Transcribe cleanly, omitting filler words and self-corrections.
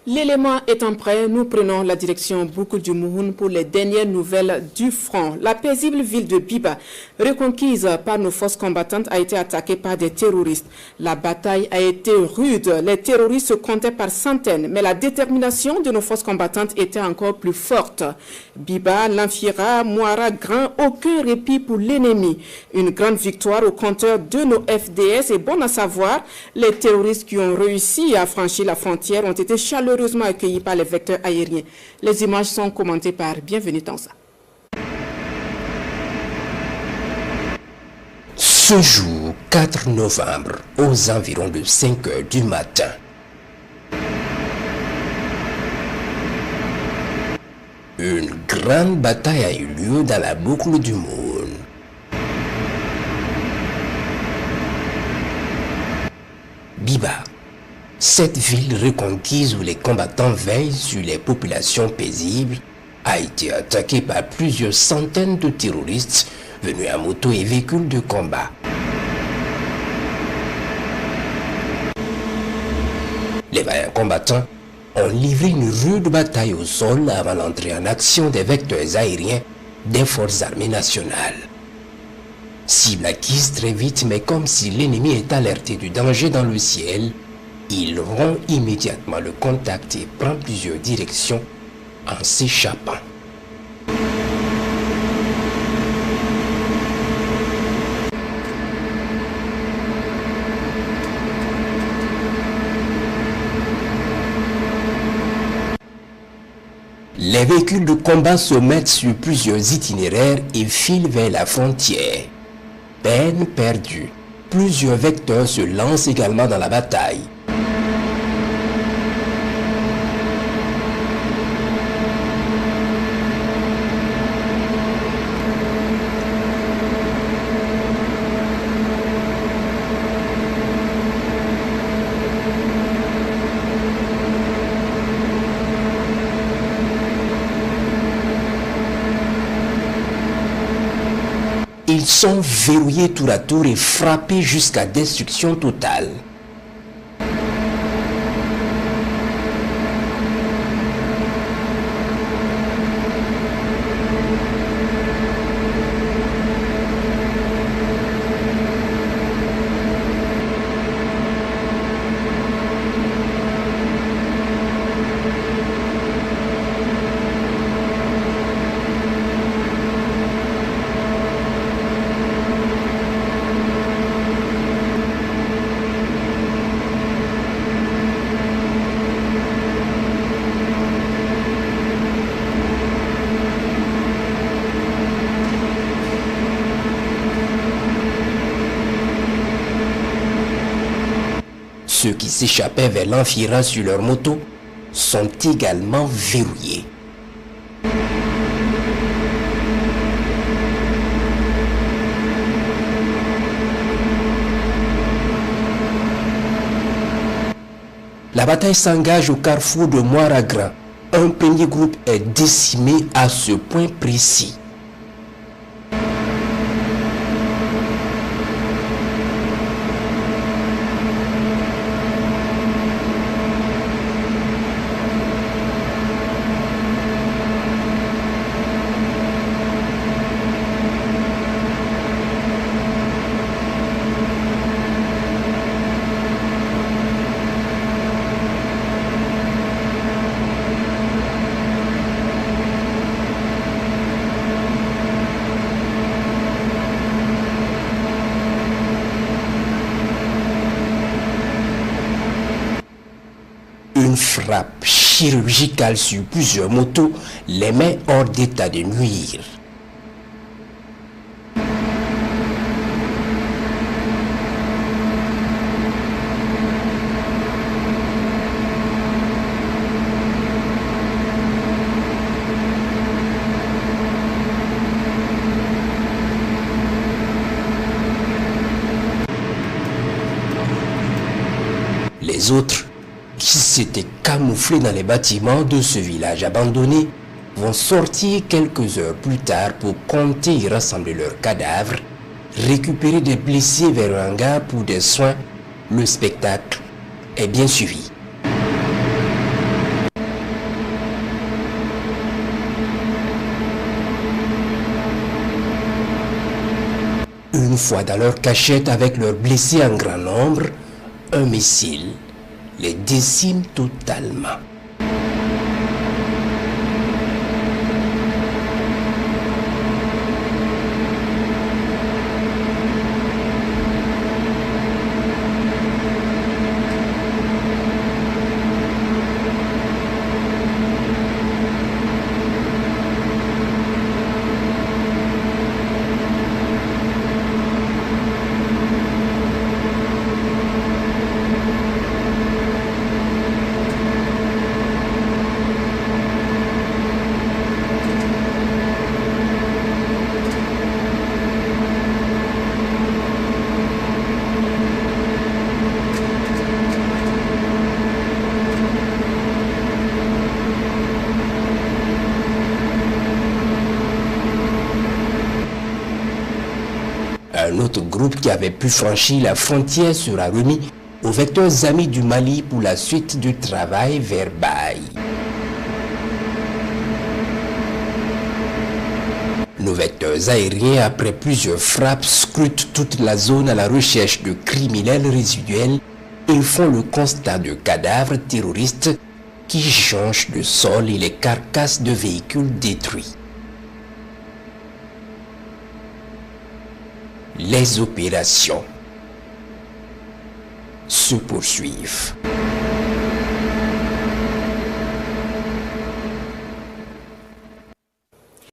L'élément étant prêt, nous prenons la direction Boukoul du Mouhoun pour les dernières nouvelles du front. La paisible ville de Biba, reconquise par nos forces combattantes, a été attaquée par des terroristes. La bataille a été rude. Les terroristes se comptaient par centaines, mais la détermination de nos forces combattantes était encore plus forte. Biba, Lanfira, Mouara, Grand, aucun répit pour l'ennemi. Une grande victoire au compteur de nos FDS et bon à savoir, les terroristes qui ont réussi à franchir la frontière ont été chaleureux accueillis par les vecteurs aériens. Les images sont commentées par Bienvenue Tansa. Ce jour, 4 novembre, aux environs de 5 heures du matin, une grande bataille a eu lieu dans la boucle du Moun. Biba, cette ville reconquise où les combattants veillent sur les populations paisibles, a été attaquée par plusieurs centaines de terroristes venus à moto et véhicules de combat. Les vaillants combattants ont livré une rude bataille au sol avant l'entrée en action des vecteurs aériens des forces armées nationales. Cible acquise très vite, mais comme si l'ennemi est alerté du danger dans le ciel, il rompt immédiatement le contact et prend plusieurs directions en s'échappant. Les véhicules de combat se mettent sur plusieurs itinéraires et filent vers la frontière. Peine perdue. Plusieurs vecteurs se lancent également dans la bataille. Ils sont verrouillés tour à tour et frappés jusqu'à destruction totale. Ceux qui s'échappaient vers l'Anfira sur leur moto sont également verrouillés. La bataille s'engage au carrefour de Mouara Grand. Un premier groupe est décimé à ce point précis. Une frappe chirurgicale sur plusieurs motos les met hors d'état de nuire. Les autres, qui s'étaient camouflés dans les bâtiments de ce village abandonné, vont sortir quelques heures plus tard pour compter et rassembler leurs cadavres, récupérer des blessés vers un hangar pour des soins. Le spectacle est bien suivi. Une fois dans leur cachette avec leurs blessés en grand nombre, un missile les décime totalement. Un autre groupe qui avait pu franchir la frontière sera remis aux vecteurs amis du Mali pour la suite du travail vers Baye. Nos vecteurs aériens, après plusieurs frappes, scrutent toute la zone à la recherche de criminels résiduels. Ils font le constat de cadavres terroristes qui jonchent le sol et les carcasses de véhicules détruits. Les opérations se poursuivent.